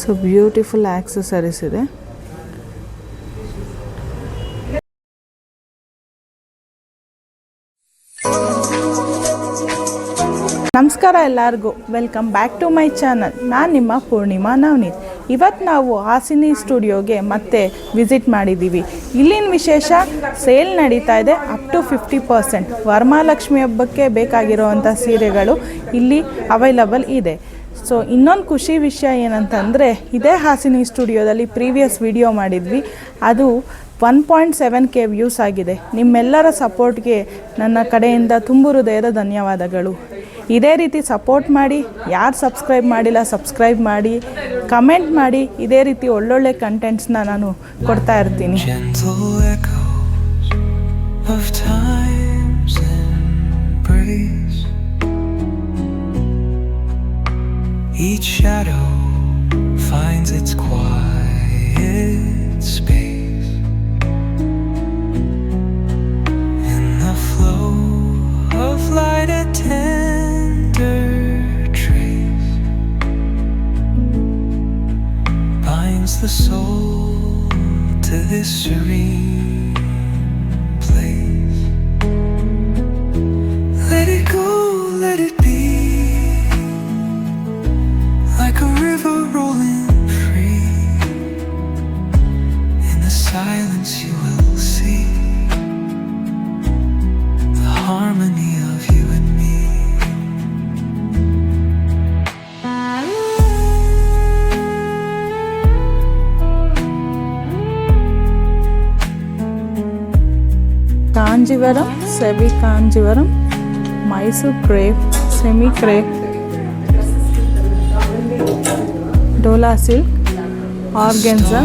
So beautiful accessories ಇದೆ. ನಮಸ್ಕಾರ ಎಲ್ಲರಿಗೂ, welcome back to my channel. ನಾನು ನಿಮ್ಮ ಪೂರ್ಣಿಮಾ ನವನೀತ್. ಇವತ್ತು ನಾವು ಹಾಸಿನಿ ಸ್ಟುಡಿಯೋಗೆ ಮತ್ತೆ ವಿಸಿಟ್ ಮಾಡಿದ್ದೀವಿ. ಇಲ್ಲಿನ ವಿಶೇಷ, ಸೇಲ್ ನಡೀತಾ ಇದೆ ಅಪ್ ಟು 50%. ವರಮಹಾಲಕ್ಷ್ಮಿ ಹಬ್ಬಕ್ಕೆ ಬೇಕಾಗಿರೋವಂಥ ಸೀರೆಗಳು ಇಲ್ಲಿ ಅವೈಲಬಲ್ ಇದೆ. ಸೊ ಇನ್ನೊಂದು ಖುಷಿ ವಿಷಯ ಏನಂತಂದರೆ, ಇದೇ ಹಾಸಿನಿ ಸ್ಟುಡಿಯೋದಲ್ಲಿ ಪ್ರೀವಿಯಸ್ ವಿಡಿಯೋ ಮಾಡಿದ್ವಿ, ಅದು 1.7K ವ್ಯೂಸ್ ಆಗಿದೆ. ನಿಮ್ಮೆಲ್ಲರ ಸಪೋರ್ಟ್ಗೆ ನನ್ನ ಕಡೆಯಿಂದ ತುಂಬು ಹೃದಯದ ಧನ್ಯವಾದಗಳು. ಇದೇ ರೀತಿ ಸಪೋರ್ಟ್ ಮಾಡಿ. ಯಾರು ಸಬ್ಸ್ಕ್ರೈಬ್ ಮಾಡಿಲ್ಲ ಸಬ್ಸ್ಕ್ರೈಬ್ ಮಾಡಿ, ಕಮೆಂಟ್ ಮಾಡಿ. ಇದೇ ರೀತಿ ಒಳ್ಳೊಳ್ಳೆ ಕಂಟೆಂಟ್ಸ್ನ ನಾನು ಕೊಡ್ತಾ ಇರ್ತೀನಿ. Each shadow finds its quiet space in the flow of light, a tender trace binds the soul to this serene place. Let it go, let it be, like a river rolling free. In the silence you will see the harmony of you and me. Kanjivaram, Semi Kanjivaram, Mysore crepe, semi crepe, Dhola silk, organza,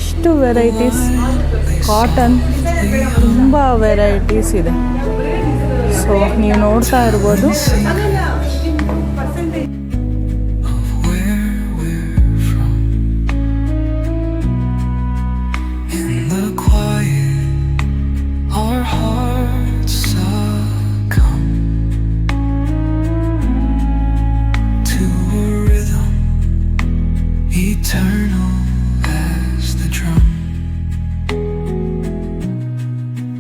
ಇಷ್ಟು varieties, cotton, ತುಂಬ varieties ಇದೆ. So ನೀವು ನೋಡ್ತಾ ಇರ್ಬೋದು. Eternal as the drum,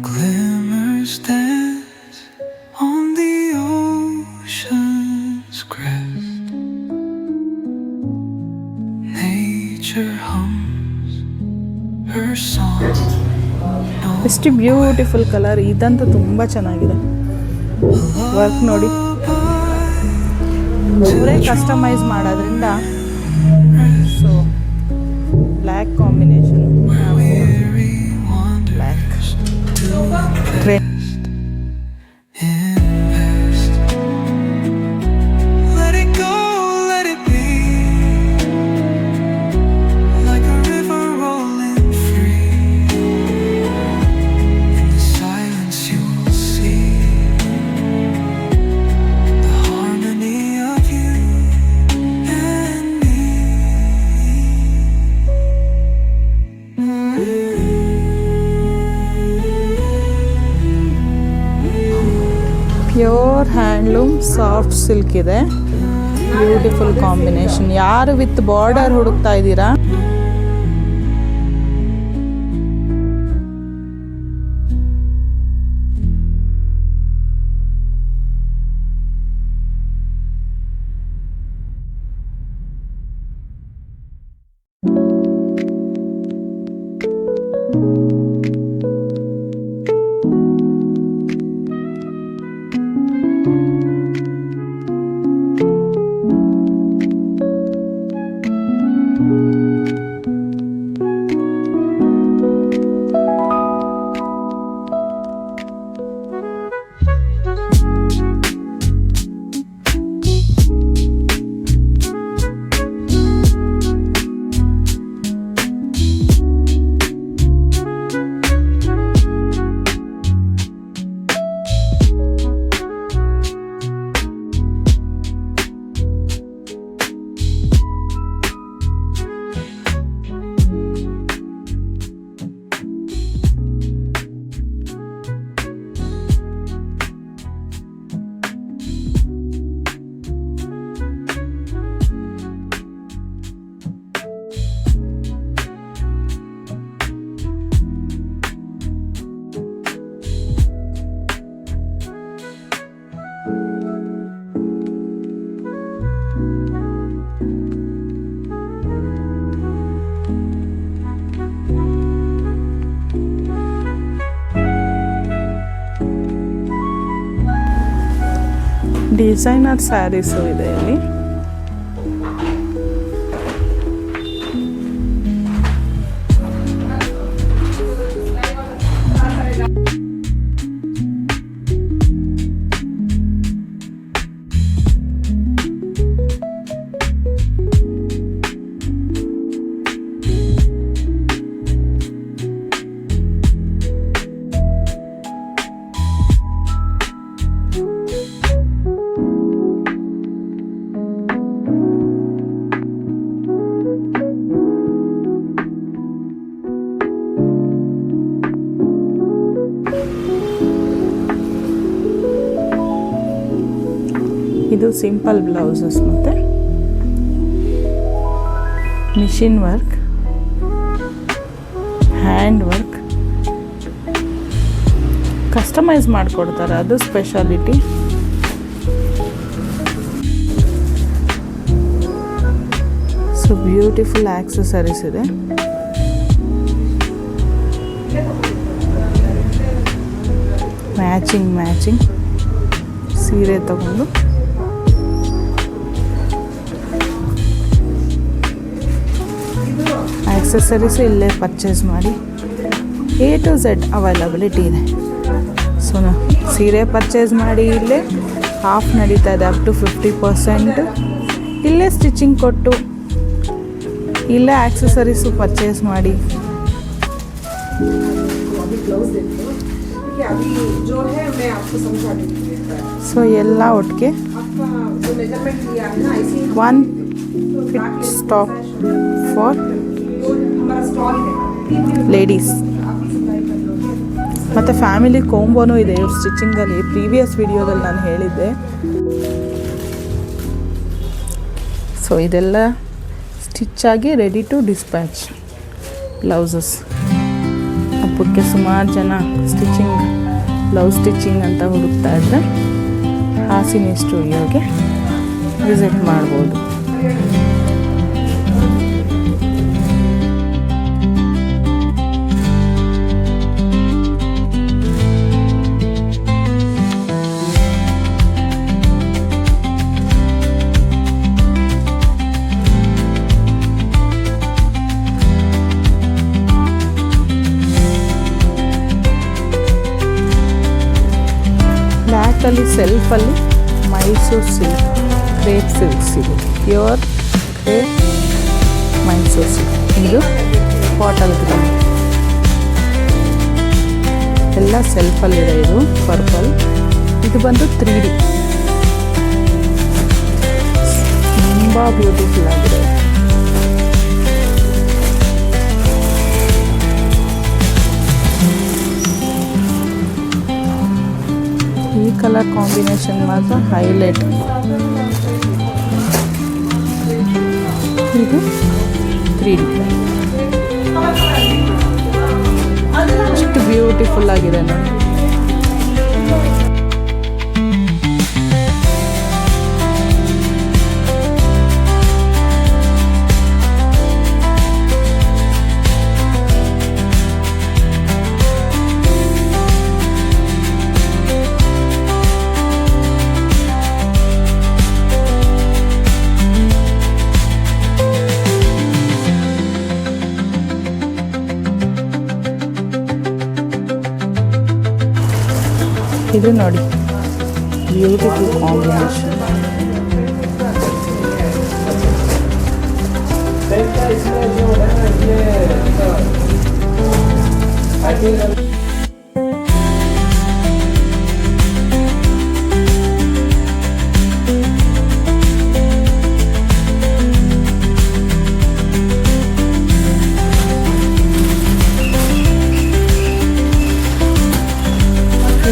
glimmers dance on the ocean's crest. Nature hums her song. ಎಷ್ಟು beautiful colour. ಇದಂತೂ ತುಂಬ ಚೆನ್ನಾಗಿದೆ. ವರ್ಕ್ ನೋಡಿ, ಅವರೇ ಕಸ್ಟಮೈಸ್ ಮಾಡೋದ್ರಿಂದ. So black combination, black great. Pure handloom soft silk ಇದೆ. Beautiful combination. ಯಾರು ವಿತ್ ಬಾರ್ಡರ್ ಹುಡುಕ್ತಾ ಇದ್ದೀರಾ, ಡಿಸೈನರ್ ಸ್ಯಾರೀಸು ಇದೆ ಇಲ್ಲಿ. ಇದು ಸಿಂಪಲ್ ಬ್ಲೌಸಸ್ ಮತ್ತು machine work, hand work customise ಮಾಡಿಕೊಡ್ತಾರೆ, ಅದು ಸ್ಪೆಷಾಲಿಟಿ. ಸೊ ಬ್ಯೂಟಿಫುಲ್ ಆಕ್ಸೆಸರೀಸ್ ಇದೆ. ಮ್ಯಾಚಿಂಗ್ ಸೀರೆ ತಗೊಂಡು ಆಕ್ಸೆಸರೀಸ್ ಇಲ್ಲೇ ಪರ್ಚೇಸ್ ಮಾಡಿ. A to Z ಅವೈಲಬಿಲಿಟಿ ಇದೆ. ಸೊ ಸೀರೆ ಪರ್ಚೇಸ್ ಮಾಡಿ ಇಲ್ಲೇ ಹಾಫ್ ನಡೀತಾ ಇದೆ, ಅಪ್ ಟು 50%. ಇಲ್ಲೇ ಸ್ಟಿಚಿಂಗ್ ಕೊಟ್ಟು ಇಲ್ಲೇ ಆಕ್ಸೆಸರೀಸು ಪರ್ಚೇಸ್ ಮಾಡಿ. ಸೊ ಎಲ್ಲ ಒಟ್ಟಿಗೆ one fit stop for ladies ಮತ್ತು ಫ್ಯಾಮಿಲಿ ಕೋಂಬೋನೂ ಇದೆ ಇವ್ರ ಸ್ಟಿಚಿಂಗಲ್ಲಿ. ಪ್ರೀವಿಯಸ್ ವಿಡಿಯೋದಲ್ಲಿ ನಾನು ಹೇಳಿದ್ದೆ. ಸೊ ಇದೆಲ್ಲ ಸ್ಟಿಚ್ಚಾಗಿ ರೆಡಿ ಟು ಡಿಸ್ಪ್ಯಾಚ್ ಬ್ಲೌಸಸ್. ಹಬ್ಬಕ್ಕೆ ಸುಮಾರು ಜನ ಬ್ಲೌಸ್ ಸ್ಟಿಚಿಂಗ್ ಅಂತ ಹುಡುಕ್ತಾ ಇದ್ದರೆ ಹಾಸಿನಿ ಸ್ಟುಡಿಯೋಗೆ ವಿಸಿಟ್ ಮಾಡ್ಬೋದು. ಬ್ಲ್ಯಾಕಲ್ಲಿ ಸೆಲ್ಫಲ್ಲಿ ಮೈಸೂರು ಸಿಲ್ಕ್, ಕ್ರೇಪ್ ಸಿಲ್ಕ್ಸ್ ಇದೆ, ಪ್ಯೂರ್ ಕ್ರೇಪ್ ಮೈಸೂರು ಸಿಲ್ಕ್. ಇದು ಬಾಟಲ್ ಗ್ರೀನ್ ಎಲ್ಲ ಸೆಲ್ಫಲ್ಲಿದೆ. ಇದು ಪರ್ಪಲ್, ಇದು ಬಂದು 3D ತುಂಬ ಬ್ಯೂಟಿಫುಲ್ ಆಗಿದೆ. ಈ ಕಲರ್ ಕಾಂಬಿನೇಷನ್ ಮಾತ್ರ ಹೈಲೈಟ್. ಇದು 3D ಎಷ್ಟು ಬ್ಯೂಟಿಫುಲ್ ಆಗಿದೆ ನೋಡಿ. ಇದು ನೋಡಿ ಬ್ಯೂಟಿಫುಲ್ ಕಾಂಬಿನೇಷನ್.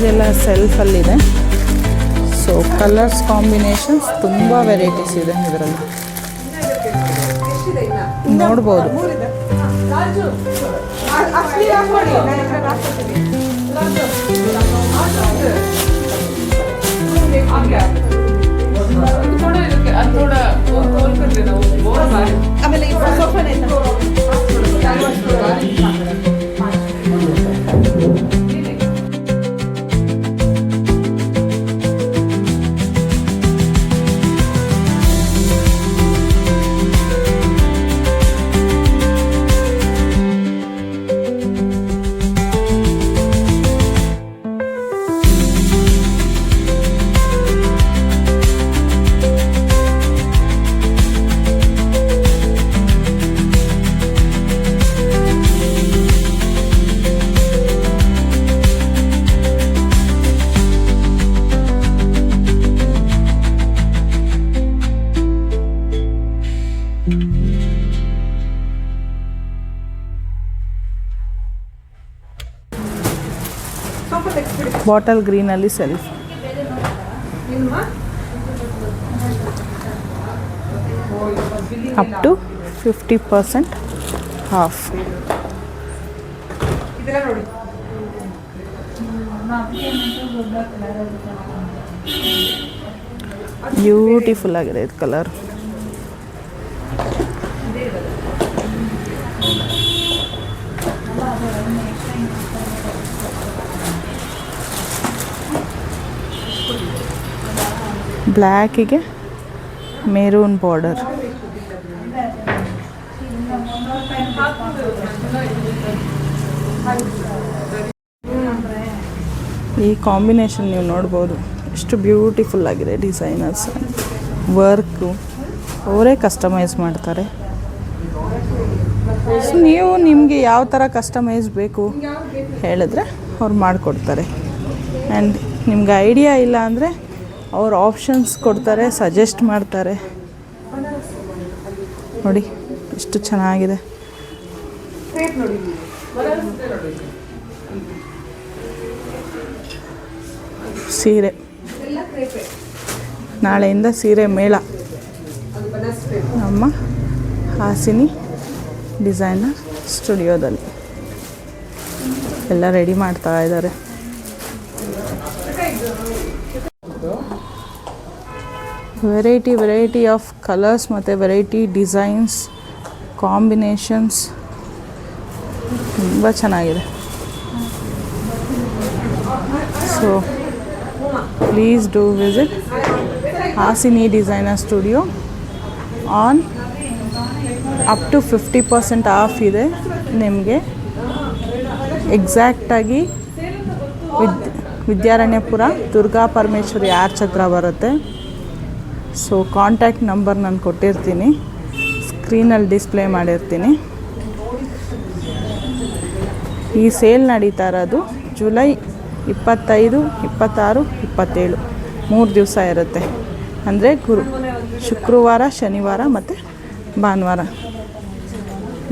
ಇದೆಲ್ಲ ಸೆಲ್ಫಲ್ಲಿದೆ. ಸೊ ಕಲರ್ಸ್ ಕಾಂಬಿನೇಷನ್ಸ್ ತುಂಬ ವೆರೈಟೀಸ್ ಇದೆ ಇದರಲ್ಲಿ ನೋಡ್ಬೋದು. ಬಾಟಲ್ ಗ್ರೀನಲ್ಲಿ shelf. Up to 50% off. Beautiful ಆಗಿದೆ ಇದು ಕಲರ್. ಬ್ಲ್ಯಾಕಿಗೆ ಮೆರೂನ್ ಬಾರ್ಡರ್. ಈ ಕಾಂಬಿನೇಷನ್ ನೀವು ನೋಡ್ಬೋದು ಎಷ್ಟು ಬ್ಯೂಟಿಫುಲ್ ಆಗಿದೆ. ಡಿಸೈನರ್ಸ್ ವರ್ಕು ಅವರೇ ಕಸ್ಟಮೈಸ್ ಮಾಡ್ತಾರೆ. ಸೊ ನೀವು ನಿಮಗೆ ಯಾವ ಥರ ಕಸ್ಟಮೈಸ್ ಬೇಕು ಹೇಳಿದ್ರೆ ಅವ್ರು ಮಾಡಿಕೊಡ್ತಾರೆ. ಆ್ಯಂಡ್ ನಿಮ್ಗೆ ಐಡಿಯಾ ಇಲ್ಲ ಅಂದರೆ ಅವ್ರು ಆಪ್ಷನ್ಸ್ ಕೊಡ್ತಾರೆ, ಸಜೆಸ್ಟ್ ಮಾಡ್ತಾರೆ. ನೋಡಿ ಎಷ್ಟು ಚೆನ್ನಾಗಿದೆ. ಸೀರೆ ನಾಳೆಯಿಂದ ಸೀರೆ ಮೇಳ ನಮ್ಮ ಹಾಸಿನಿ ಡಿಸೈನರ್ ಸ್ಟುಡಿಯೋದಲ್ಲಿ ಎಲ್ಲ ರೆಡಿ ಮಾಡ್ತಾ ಇದ್ದಾರೆ. ವೆರೈಟಿ ಆಫ್ ಕಲರ್ಸ್ ಮತ್ತು ವೆರೈಟಿ ಡಿಸೈನ್ಸ್ ಕಾಂಬಿನೇಷನ್ಸ್ ತುಂಬ ಚೆನ್ನಾಗಿದೆ. So please do visit Hasini designer studio. On up to 50% off ಇದೆ ನಿಮಗೆ. ಎಕ್ಸಾಕ್ಟಾಗಿ ವಿದ್ಯಾರಣ್ಯಪುರ ದುರ್ಗಾ ಪರಮೇಶ್ವರಿ ಆರ್ಚ್ ಹತ್ರ ಬರುತ್ತೆ. ಸೊ ಕಾಂಟ್ಯಾಕ್ಟ್ ನಂಬರ್ ನಾನು ಕೊಟ್ಟಿರ್ತೀನಿ, ಸ್ಕ್ರೀನಲ್ಲಿ ಡಿಸ್ಪ್ಲೇ ಮಾಡಿರ್ತೀನಿ. ಈ ಸೇಲ್ ನಡೀತಾ ಇರೋದು ಜುಲೈ 25, 26, 27 3 ದಿವಸ ಇರುತ್ತೆ. ಅಂದರೆ ಶುಕ್ರವಾರ, ಶನಿವಾರ ಮತ್ತು ಭಾನುವಾರ.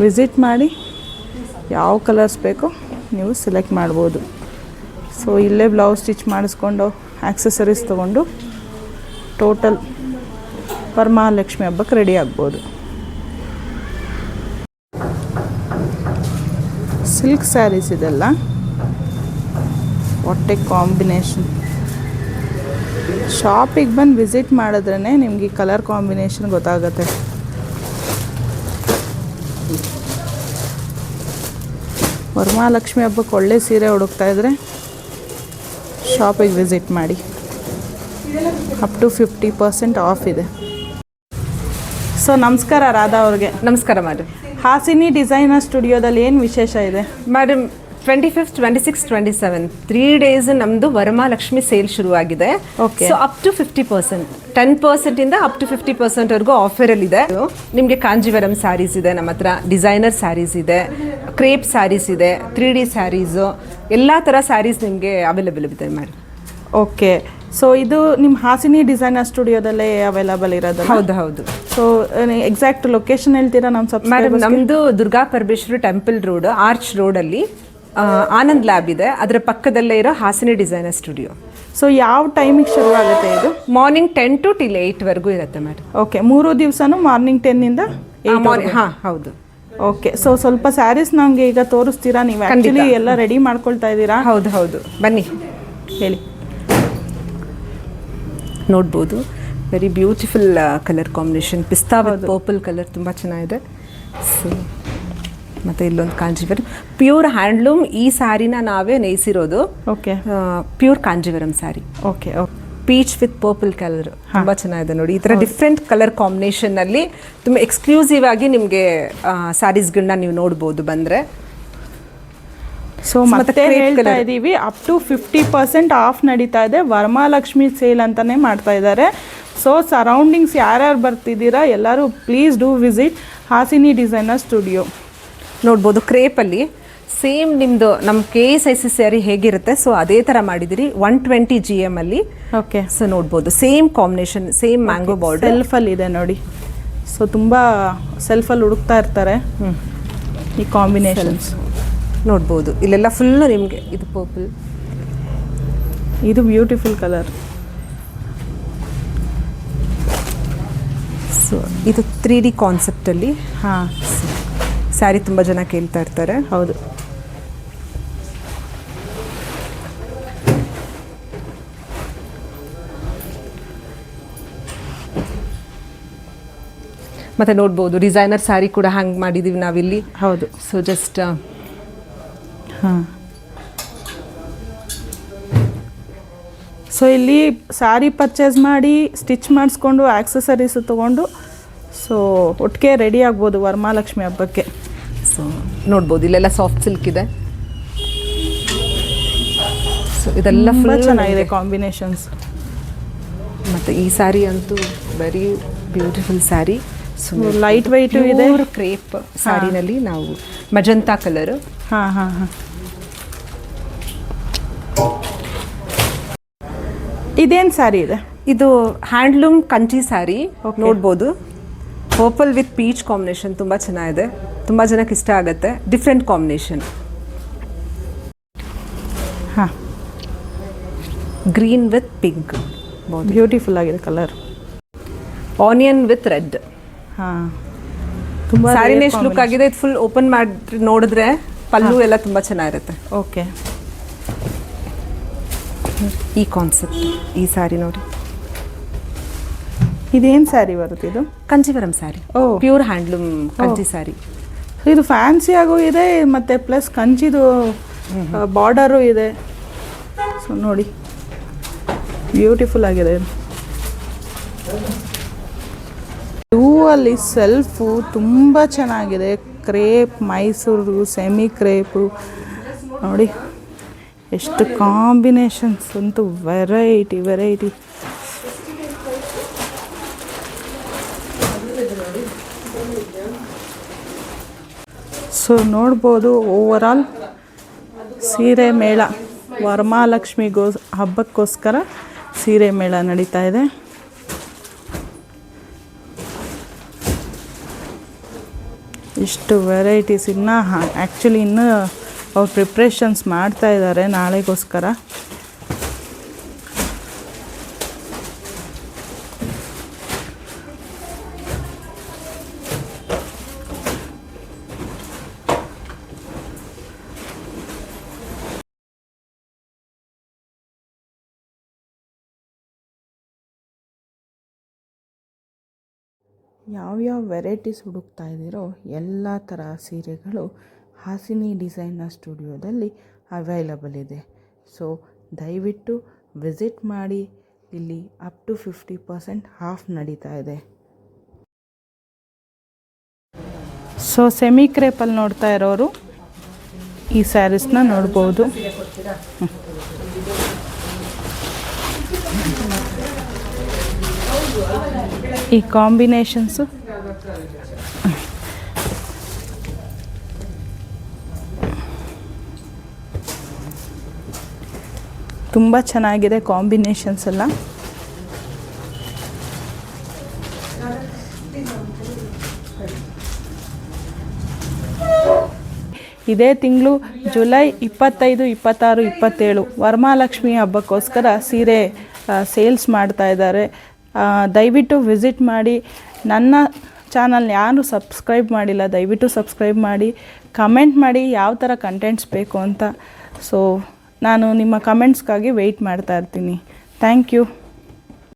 ವಿಸಿಟ್ ಮಾಡಿ ಯಾವ ಕಲರ್ಸ್ ಬೇಕೋ ನೀವು ಸೆಲೆಕ್ಟ್ ಮಾಡ್ಬೋದು. ಸೊ ಇಲ್ಲೇ ಬ್ಲೌಸ್ ಸ್ಟಿಚ್ ಮಾಡಿಸ್ಕೊಂಡು ಆಕ್ಸೆಸರೀಸ್ ತೊಗೊಂಡು ಟೋಟಲ್ ವರಮಹಾಲಕ್ಷ್ಮಿ ಹಬ್ಬಕ್ಕೆ ರೆಡಿ ಆಗ್ಬೋದು. ಸಿಲ್ಕ್ ಸ್ಯಾರೀಸ್ ಇದೆಲ್ಲ. ಹೊಟ್ಟೆ ಕಾಂಬಿನೇಷನ್. ಶಾಪಿಗೆ ಬಂದು ವಿಸಿಟ್ ಮಾಡಿದ್ರೇ ನಿಮಗೆ ಕಲರ್ ಕಾಂಬಿನೇಷನ್ ಗೊತ್ತಾಗುತ್ತೆ. ವರಮಹಾಲಕ್ಷ್ಮಿ ಹಬ್ಬಕ್ಕೆ ಒಳ್ಳೆ ಸೀರೆ ಹುಡುಕ್ತಾ ಇದ್ದರೆ ಶಾಪಿಗೆ ವಿಸಿಟ್ ಮಾಡಿ. ಅಪ್ ಟು 50% ಆಫ್ ಇದೆ. ಸೊ ನಮಸ್ಕಾರ ರಾಧಾ ಅವ್ರಿಗೆ. ನಮಸ್ಕಾರ ಮೇಡಮ್. ಹಾಸಿನಿ ಡಿಸೈನರ್ ಸ್ಟುಡಿಯೋದಲ್ಲಿ ಏನು ವಿಶೇಷ ಇದೆ madam? 25th, 26th, 27th 3 days ನಮ್ಮದು ವರಮಹಾಲಕ್ಷ್ಮಿ ಸೇಲ್ ಶುರುವಾಗಿದೆ. ಸೊ ಅಪ್ ಟು 50%, 10% ಇಂದ ಅಪ್ ಟು 50% ವರೆಗೂ ಆಫರಲ್ಲಿ ಇದೆ. ನಿಮಗೆ ಕಾಂಜೀವರಂ ಸ್ಯಾರೀಸ್ ಇದೆ ನಮ್ಮ ಹತ್ರ, ಡಿಸೈನರ್ ಸ್ಯಾರೀಸ್ ಇದೆ, ಕ್ರೇಪ್ ಸ್ಯಾರೀಸ್ ಇದೆ, 3D ಸ್ಯಾರೀಸು, ಎಲ್ಲ ಥರ ಸ್ಯಾರೀಸ್ ನಿಮಗೆ ಅವೈಲೇಬಲ್ ಇದೆ ಮೇಡಮ್. ಓಕೆ. ಸೊ ಇದು ನಿಮ್ಮ ಹಾಸಿನಿ ಡಿಸೈನರ್ ಸ್ಟುಡಿಯೋದಲ್ಲೇ ಅವೈಲಬಲ್ ಇರೋದು? ಹೌದು. ಸೊ ಎಕ್ಸಾಕ್ಟ್ ಲೊಕೇಶನ್ ಹೇಳ್ತೀರಾ ನಮ್ಮ ಸ್ವಲ್ಪ? ಮೇಡಮ್ ನಮ್ಮದು Durga Parameshwari temple road, arch ರೋಡಲ್ಲಿ ಆನಂದ್ ಲ್ಯಾಬ್ ಇದೆ, ಅದರ ಪಕ್ಕದಲ್ಲೇ ಇರೋ ಹಾಸಿನಿ ಡಿಸೈನರ್ ಸ್ಟುಡಿಯೋ. ಸೊ ಯಾವ ಟೈಮಿಗೆ ಶುರು ಆಗುತ್ತೆ ಇದು? ಮಾರ್ನಿಂಗ್ 10 to till 8 ವರೆಗೂ ಇರುತ್ತೆ ಮೇಡಮ್. ಓಕೆ. 3 ದಿವಸನೂ ಮಾರ್ನಿಂಗ್ 10 ಇಂದ 8? ಹಾಂ ಹೌದು. ಓಕೆ. ಸೊ ಸ್ವಲ್ಪ ಸ್ಯಾರೀಸ್ ನಮಗೆ ಈಗ ತೋರಿಸ್ತೀರಾ? ನೀವು ಆ್ಯಕ್ಚುಲಿ ಎಲ್ಲ ರೆಡಿ ಮಾಡ್ಕೊಳ್ತಾ ಇದ್ದೀರಾ? ಹೌದು ಬನ್ನಿ ಹೇಳಿ. ನೋಡ್ಬೋದು ವೆರಿ ಬ್ಯೂಟಿಫುಲ್ ಕಲರ್ ಕಾಂಬಿನೇಷನ್, ಪಿಸ್ತಾ ವಿತ್ ಪರ್ಪಲ್ ಕಲರ್ ತುಂಬ ಚೆನ್ನಾಗಿದೆ. ಸೊ ಮತ್ತು ಇಲ್ಲೊಂದು ಕಾಂಜೀವರಂ ಪ್ಯೂರ್ ಹ್ಯಾಂಡ್ಲೂಮ್. ಈ ಸ್ಯಾರಿನ ನಾವೇ ನೇಯಿಸಿರೋದು. Okay. Pure Kanjeevaram sari. Okay. Peach with purple colour ತುಂಬ ಚೆನ್ನಾಗಿದೆ ನೋಡಿ. ಈ ಥರ ಡಿಫ್ರೆಂಟ್ ಕಲರ್ ಕಾಂಬಿನೇಷನ್ನಲ್ಲಿ ತುಂಬ ಎಕ್ಸ್ಕ್ಲೂಸಿವ್ ಆಗಿ ನಿಮಗೆ ಸ್ಯಾರೀಸ್ಗಳನ್ನ ನೀವು ನೋಡ್ಬೋದು ಬಂದರೆ. ಸೊ ಮತ್ತೆ ಹೇಳ್ತಾ ಇದ್ದೀವಿ, ಅಪ್ ಟು 50% ಆಫ್ ನಡೀತಾ ಇದೆ. ವರಮಹಾಲಕ್ಷ್ಮಿ ಸೇಲ್ ಅಂತಲೇ ಮಾಡ್ತಾ ಇದ್ದಾರೆ. ಸೊ ಸರೌಂಡಿಂಗ್ಸ್ ಯಾರ್ಯಾರು ಬರ್ತಿದ್ದೀರಾ ಎಲ್ಲರೂ please do visit Hasini designer studio. ನೋಡ್ಬೋದು ಕ್ರೇಪಲ್ಲಿ ಸೇಮ್ ನಿಮ್ಮದು ನಮ್ಮ KSIC ಸ್ಯಾರಿ ಹೇಗಿರುತ್ತೆ ಸೊ ಅದೇ ಥರ ಮಾಡಿದಿರಿ 120 GM ಅಲ್ಲಿ. ಓಕೆ. ಸೊ ನೋಡ್ಬೋದು same combination, same mango border ಸೆಲ್ಫಲ್ಲಿ ಇದೆ ನೋಡಿ. ಸೊ ತುಂಬ ಸೆಲ್ಫಲ್ಲಿ ಹುಡುಕ್ತಾ ಇರ್ತಾರೆ ಈ ಕಾಂಬಿನೇಷನ್ಸ್. ನೋಡ್ಬೋದು ಇಲ್ಲೆಲ್ಲ ಫುಲ್ಲು ನಿಮಗೆ ಇದು ಪರ್ಪಲ್, ಇದು ಬ್ಯೂಟಿಫುಲ್ ಕಲರ್. ಸೊ ಇದು 3D ಕಾನ್ಸೆಪ್ಟಲ್ಲಿ ಹಾಂ, ಸ್ಯಾರಿ ತುಂಬ ಜನ ಕೇಳ್ತಾ ಇರ್ತಾರೆ. ಹೌದು. ಮತ್ತು ನೋಡ್ಬೋದು ಡಿಸೈನರ್ ಸ್ಯಾರಿ ಕೂಡ ಹ್ಯಾಂಗ್ ಮಾಡಿದ್ದೀವಿ ನಾವಿಲ್ಲಿ. ಹೌದು. ಸೊ ಜಸ್ಟ್ ಹಾಂ, ಸೊ ಇಲ್ಲಿ ಸ್ಯಾರಿ ಪರ್ಚೇಸ್ ಮಾಡಿ ಸ್ಟಿಚ್ ಮಾಡಿಸ್ಕೊಂಡು ಆಕ್ಸೆಸರೀಸು ತೊಗೊಂಡು ಸೊ ಒಟ್ಟಿಗೆ ರೆಡಿ ಆಗ್ಬೋದು ವರಮಹಾಲಕ್ಷ್ಮಿ ಹಬ್ಬಕ್ಕೆ. ಸೊ ನೋಡ್ಬೋದು ಇಲ್ಲೆಲ್ಲ ಸಾಫ್ಟ್ ಸಿಲ್ಕ್ ಇದೆ. ಸೊ ಇದೆಲ್ಲ ತುಂಬ ಫುಲ್ ಚೆನ್ನಾಗಿದೆ ಕಾಂಬಿನೇಷನ್ಸ್. ಮತ್ತು ಈ ಸ್ಯಾರಿ ಅಂತೂ very beautiful sari. So light weight ಇದೆ. ಕ್ರೇಪ್ ಸ್ಯಾರಿನಲ್ಲಿ ನಾವು ಮಜಂತಾ ಕಲರ್. ಹಾಂ ಹಾಂ ಹಾಂ. ಇದೇನು ಸ್ಯಾರಿ ಇದೆ? ಇದು ಹ್ಯಾಂಡ್ಲೂಮ್ ಕಂಚಿ ಸ್ಯಾರಿ. ನೋಡ್ಬೋದು ಪರ್ಪಲ್ ವಿತ್ ಪೀಚ್ ಕಾಂಬಿನೇಷನ್ ತುಂಬ ಚೆನ್ನಾಗಿದೆ, ತುಂಬ ಜನಕ್ಕೆ ಇಷ್ಟ ಆಗುತ್ತೆ. Different combination. ಹಾಂ, ಗ್ರೀನ್ ವಿತ್ ಪಿಂಕ್, ಬ್ಯೂಟಿಫುಲ್ ಆಗಿದೆ ಕಲರ್. Onion with red. ಹಾಂ, ತುಂಬ ಸ್ಯಾರಿನ ಎಷ್ಟು ಲುಕ್ ಆಗಿದೆ. ಇದು ಫುಲ್ ಓಪನ್ ಮಾಡಿ ನೋಡಿದ್ರೆ ಪಲ್ಲು ಎಲ್ಲ ತುಂಬ ಚೆನ್ನಾಗಿರುತ್ತೆ. ಓಕೆ. ಈ ಕಾನ್ಸೆಪ್ಟ್ ಈ ಸ್ಯಾರಿ ನೋಡಿ. ಇದೇನು ಸ್ಯಾರಿ ಬರುತ್ತೆ ಇದು? ಕಂಚಿವರಂ ಸ್ಯಾರಿ. ಓ, ಪ್ಯೂರ್ ಹ್ಯಾಂಡ್ಲೂಮ್ ಕಂಚಿ ಸ್ಯಾರಿ. ಇದು ಫ್ಯಾನ್ಸಿ ಆಗೂ ಇದೆ ಮತ್ತು ಪ್ಲಸ್ ಕಂಚಿದು ಬಾರ್ಡರು ಇದೆ. ಸೊ ನೋಡಿ ಬ್ಯೂಟಿಫುಲ್ ಆಗಿದೆ. ಹೂವಲ್ಲಿ ಸೆಲ್ಫು ತುಂಬ ಚೆನ್ನಾಗಿದೆ. ಕ್ರೇಪ್, ಮೈಸೂರು ಸೆಮಿ ಕ್ರೇಪು ನೋಡಿ ಎಷ್ಟು ಕಾಂಬಿನೇಷನ್ಸ್ ಅಂತೂ ವೆರೈಟಿ ವೆರೈಟಿ. ಸೊ ನೋಡ್ಬೋದು ಓವರಾಲ್ ಸೀರೆ ಮೇಳ ಹಬ್ಬಕ್ಕೋಸ್ಕರ ಸೀರೆ ಮೇಳ ನಡೀತಾ ಇದೆ. ಇಷ್ಟು ವೆರೈಟೀಸ್ ಇನ್ನೂ ಆ್ಯಕ್ಚುಲಿ ಇನ್ನೂ ಅವ್ರು ಪ್ರಿಪ್ರೇಷನ್ಸ್ ಮಾಡ್ತಾ ಇದ್ದಾರೆ ನಾಳೆಗೋಸ್ಕರ. ಯಾವ್ಯಾವ ವೆರೈಟೀಸ್ ಹುಡುಕ್ತಾ ಇದ್ದೀರೋ ಎಲ್ಲ ಥರ ಸೀರೆಗಳು ಹಾಸಿನಿ ಡಿಸೈನರ್ ಸ್ಟುಡಿಯೋದಲ್ಲಿ ಅವೈಲಬಲ್ ಇದೆ. ಸೊ ದಯವಿಟ್ಟು ವಿಸಿಟ್ ಮಾಡಿ. ಇಲ್ಲಿ ಅಪ್ ಟು 50% ಆಫ್ ನಡೀತಾ ಇದೆ. ಸೊ ಸೆಮಿ ಕ್ರೇಪಲ್ಲಿ ನೋಡ್ತಾ ಇರೋರು ಈ ಸ್ಯಾರೀಸ್ನ ನೋಡ್ಬೋದು. ಈ ಕಾಂಬಿನೇಷನ್ಸು ತುಂಬ ಚೆನ್ನಾಗಿದೆ ಕಾಂಬಿನೇಷನ್ಸ್ ಎಲ್ಲ. ಇದೇ ತಿಂಗಳು ಜುಲೈ 25, 26, 27 ವರಮಹಾಲಕ್ಷ್ಮಿ ಹಬ್ಬಕ್ಕೋಸ್ಕರ ಸೀರೆ ಸೇಲ್ಸ್ ಮಾಡ್ತಾ ಇದ್ದಾರೆ. ದಯವಿಟ್ಟು ವಿಸಿಟ್ ಮಾಡಿ. ನನ್ನ ಚಾನಲ್ ಯಾರು ಸಬ್ಸ್ಕ್ರೈಬ್ ಮಾಡಿಲ್ಲ ದಯವಿಟ್ಟು ಸಬ್ಸ್ಕ್ರೈಬ್ ಮಾಡಿ. ಕಮೆಂಟ್ ಮಾಡಿ ಯಾವ ಥರ ಕಂಟೆಂಟ್ಸ್ ಬೇಕು ಅಂತ. ಸೊ ನಾನು ನಿಮ್ಮ ಕಮೆಂಟ್ಸ್ಗಾಗಿ ವೆಯ್ಟ್ ಮಾಡ್ತಾ ಇರ್ತೀನಿ. Thank you.